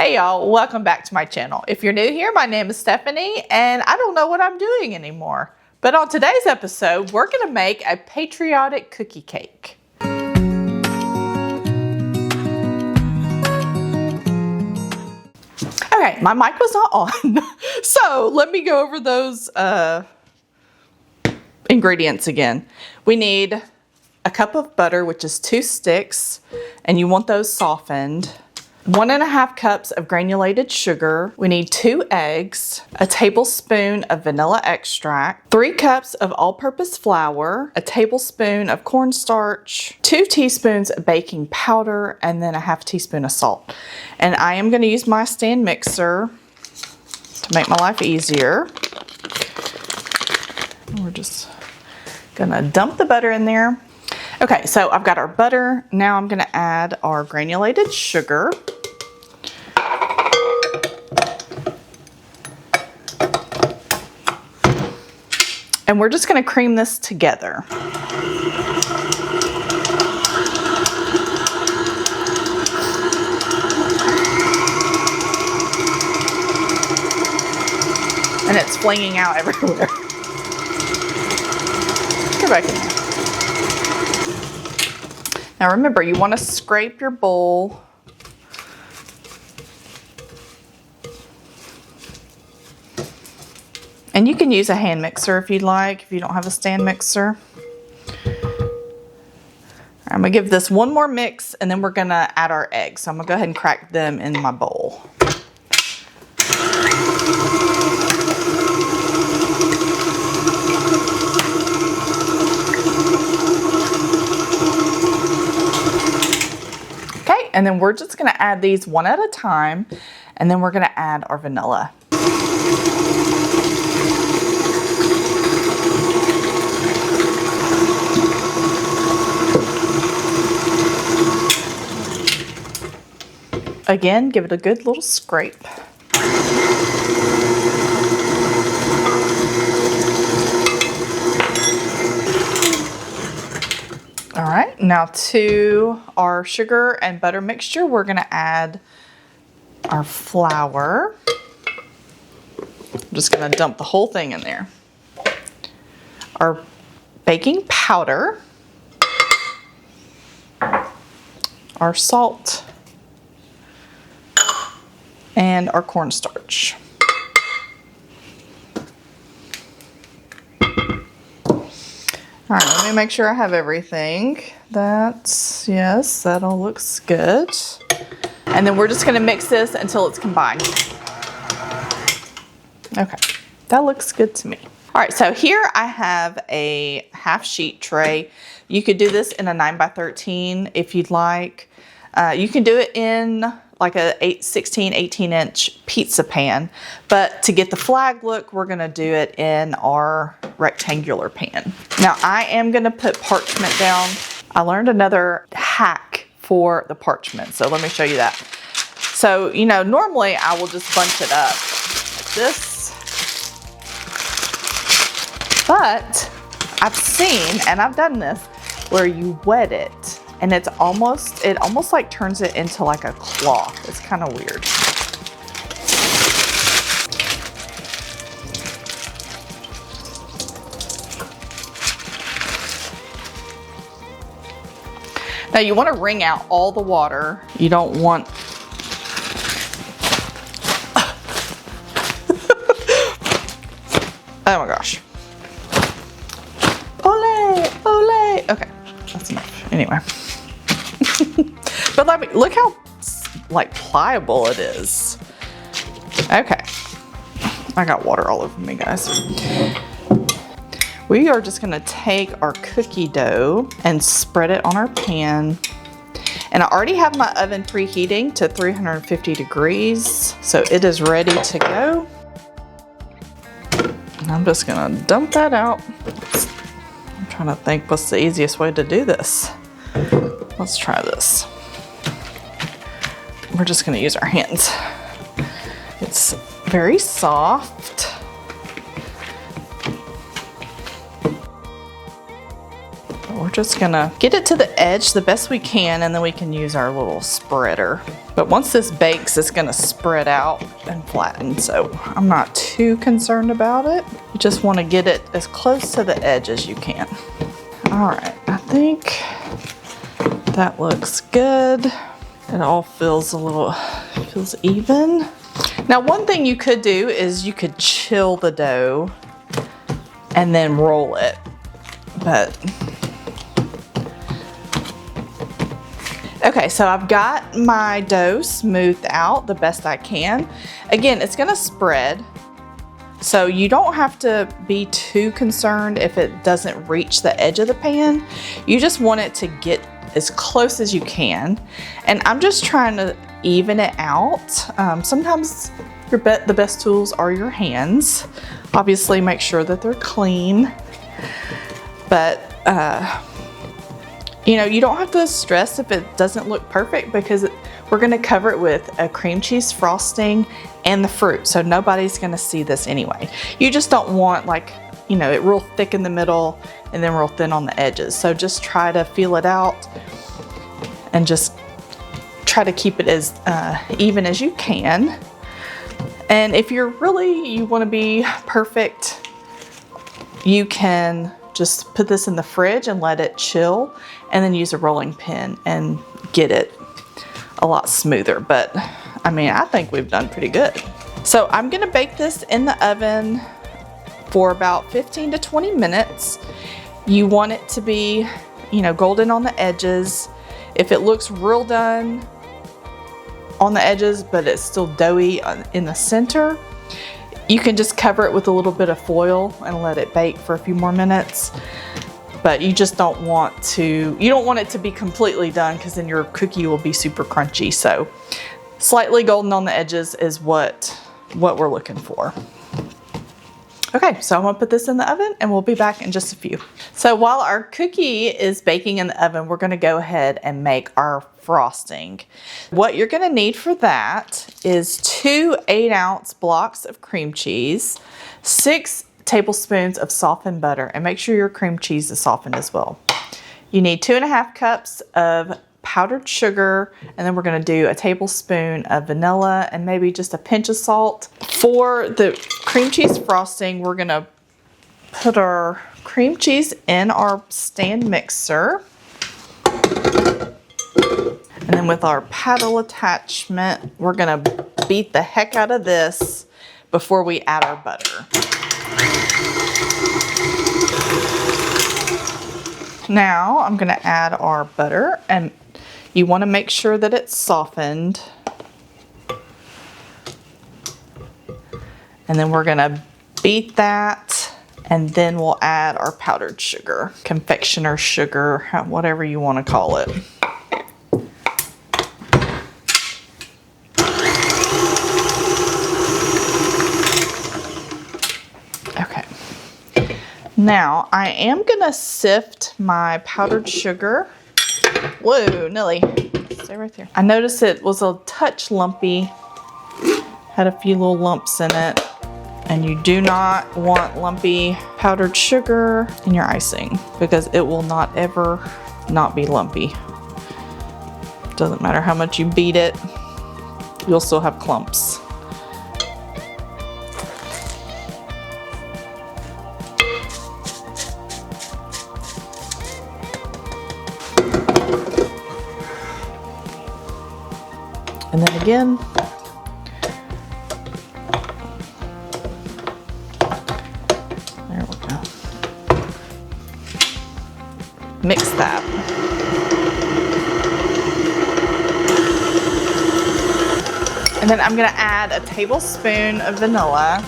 Hey y'all, welcome back to my channel. If you're new here, my name is Stephanie and I don't know what I'm doing anymore. But on today's episode, we're gonna make a patriotic cookie cake. Okay, my mic was not on. So let me go over those ingredients again. We need a cup of butter, which is 2 sticks, and you want those softened. 1.5 cups of granulated sugar. We need 2 eggs, a tablespoon of vanilla extract, 3 cups of all-purpose flour, a tablespoon of cornstarch, 2 teaspoons of baking powder, and then a 1/2 teaspoon of salt. And I am going to use my stand mixer to make my life easier. We're just gonna dump the butter in there. Okay, so I've got our butter. Now I'm gonna add our granulated sugar. And we're just gonna cream this together. And it's flinging out everywhere. Go back in there. Now remember, you want to scrape your bowl. And you can use a hand mixer if you'd like, if you don't have a stand mixer. I'm gonna give this one more mix and then we're gonna add our eggs. So I'm gonna go ahead and crack them in my bowl. And then we're just gonna add these one at a time, and then we're gonna add our vanilla. Again, give it a good little scrape. All right, now to our sugar and butter mixture, we're gonna add our flour. I'm just gonna dump the whole thing in there. Our baking powder, our salt, and our cornstarch. All right, let me make sure I have everything. Yes, that all looks good. And then we're just gonna mix this until it's combined. Okay, that looks good to me. All right, so here I have a 1/2 sheet tray. You could do this in a 9x13 if you'd like. You can do it in like a 16, 18-inch pizza pan. But to get the flag look, we're gonna do it in our rectangular pan. Now I am gonna put parchment down. I learned another hack for the parchment, so let me show you that. So, you know, normally I will just bunch it up like this. But I've seen, and I've done this, where you wet it. And it almost like turns it into like a cloth. It's kind of weird. Now you want to wring out all the water. You don't want... Oh my gosh. Ole, ole. Okay, that's enough. Anyway. But look how like pliable it is. Okay, I got water all over me, guys. We are just gonna take our cookie dough and spread it on our pan. And I already have my oven preheating to 350 degrees, so it is ready to go. And I'm just gonna dump that out. I'm trying to think what's the easiest way to do this. Let's try this. We're just gonna use our hands. It's very soft. But we're just gonna get it to the edge the best we can, and then we can use our little spreader. But once this bakes, it's gonna spread out and flatten, so I'm not too concerned about it. You just wanna get it as close to the edge as you can. All right, I think that looks good. It all feels even. Now, one thing you could do is you could chill the dough and then roll it, but okay, so I've got my dough smoothed out the best I can. Again, it's gonna spread, so you don't have to be too concerned if it doesn't reach the edge of the pan. You just want it to get as close as you can, and I'm just trying to even it out. Sometimes the best tools are your hands. Obviously, make sure that they're clean, but you know, you don't have to stress if it doesn't look perfect, because we're gonna cover it with a cream cheese frosting and the fruit, so nobody's gonna see this anyway. You just don't want, like, you know, it real thick in the middle and then real thin on the edges. So just try to feel it out and just try to keep it as even as you can. And if you want to be perfect, you can just put this in the fridge and let it chill, and then use a rolling pin and get it a lot smoother. But I mean, I think we've done pretty good. So I'm gonna bake this in the oven for about 15 to 20 minutes. You want it to be, you know, golden on the edges. If it looks real done on the edges, but it's still doughy in the center, you can just cover it with a little bit of foil and let it bake for a few more minutes. But you just don't want it to be completely done, because then your cookie will be super crunchy. So slightly golden on the edges is what we're looking for. Okay, so I'm gonna put this in the oven and we'll be back in just a few. So while our cookie is baking in the oven, we're gonna go ahead and make our frosting. What you're gonna need for that is 2 8-ounce blocks of cream cheese, 6 tablespoons of softened butter, and make sure your cream cheese is softened as well. You need 2.5 cups of powdered sugar, and then we're gonna do a tablespoon of vanilla and maybe just a pinch of salt. For the cream cheese frosting, we're gonna put our cream cheese in our stand mixer. And then with our paddle attachment, we're gonna beat the heck out of this before we add our butter. Now I'm gonna add our butter, and you wanna make sure that it's softened. And then we're gonna beat that, and then we'll add our powdered sugar, confectioner sugar, whatever you wanna call it. Okay. Now I am gonna sift my powdered sugar. Whoa, Nelly, stay right there. I noticed it was a touch lumpy, had a few little lumps in it, and you do not want lumpy powdered sugar in your icing, because it will not ever not be lumpy. Doesn't matter how much you beat it, you'll still have clumps. And then again, there we go. Mix that. And then I'm gonna add a tablespoon of vanilla.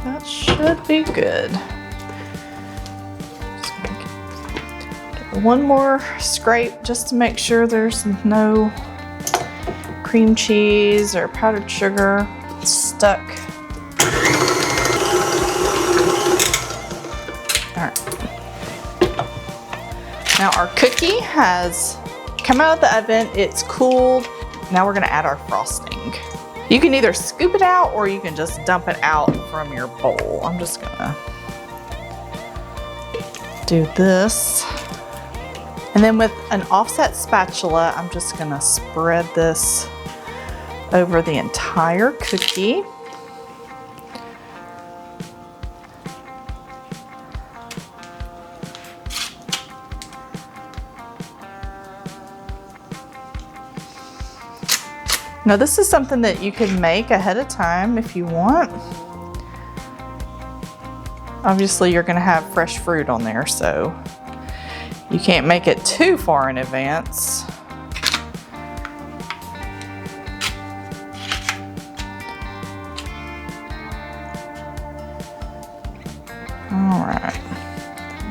That should be good. One more scrape just to make sure there's no cream cheese or powdered sugar stuck. All right. Now our cookie has come out of the oven, it's cooled. Now we're gonna add our frosting. You can either scoop it out or you can just dump it out from your bowl. I'm just gonna do this. And then with an offset spatula, I'm just gonna spread this over the entire cookie. Now this is something that you can make ahead of time if you want. Obviously you're gonna have fresh fruit on there, so you can't make it too far in advance. All right,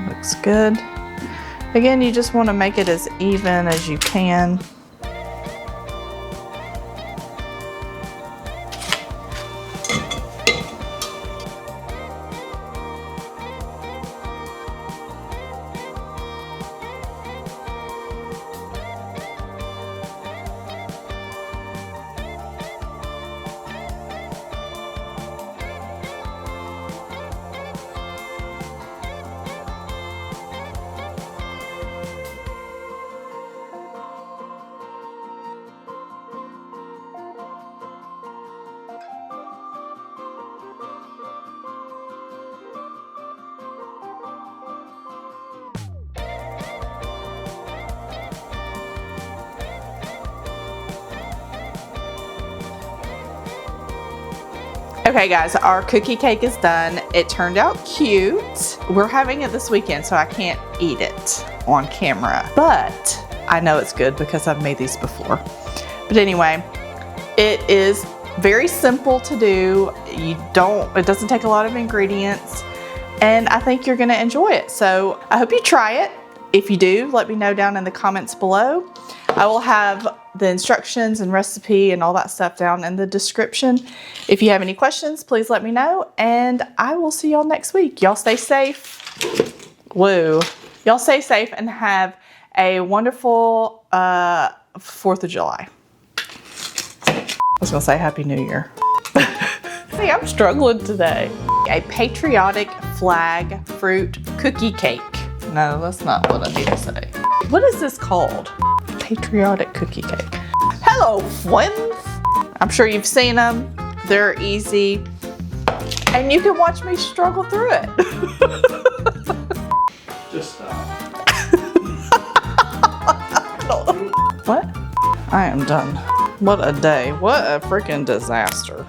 looks good. Again, you just wanna make it as even as you can. Okay guys, our cookie cake is done. It turned out cute. We're having it this weekend, so I can't eat it on camera, but I know it's good because I've made these before. But anyway, it is very simple to do. It doesn't take a lot of ingredients, and I think you're gonna enjoy it. So I hope you try it. If you do, let me know down in the comments below. I will have the instructions and recipe and all that stuff down in the description. If you have any questions, please let me know, and I will see y'all next week. Y'all stay safe. Woo. Y'all stay safe and have a wonderful 4th of July. I was gonna say Happy New Year. See, I'm struggling today. A patriotic flag fruit cookie cake. No, that's not what I need to say. What is this called? Patriotic cookie cake. Hello, friends. I'm sure you've seen them. They're easy. And you can watch me struggle through it. Just stop. What? I am done. What a day. What a freaking disaster.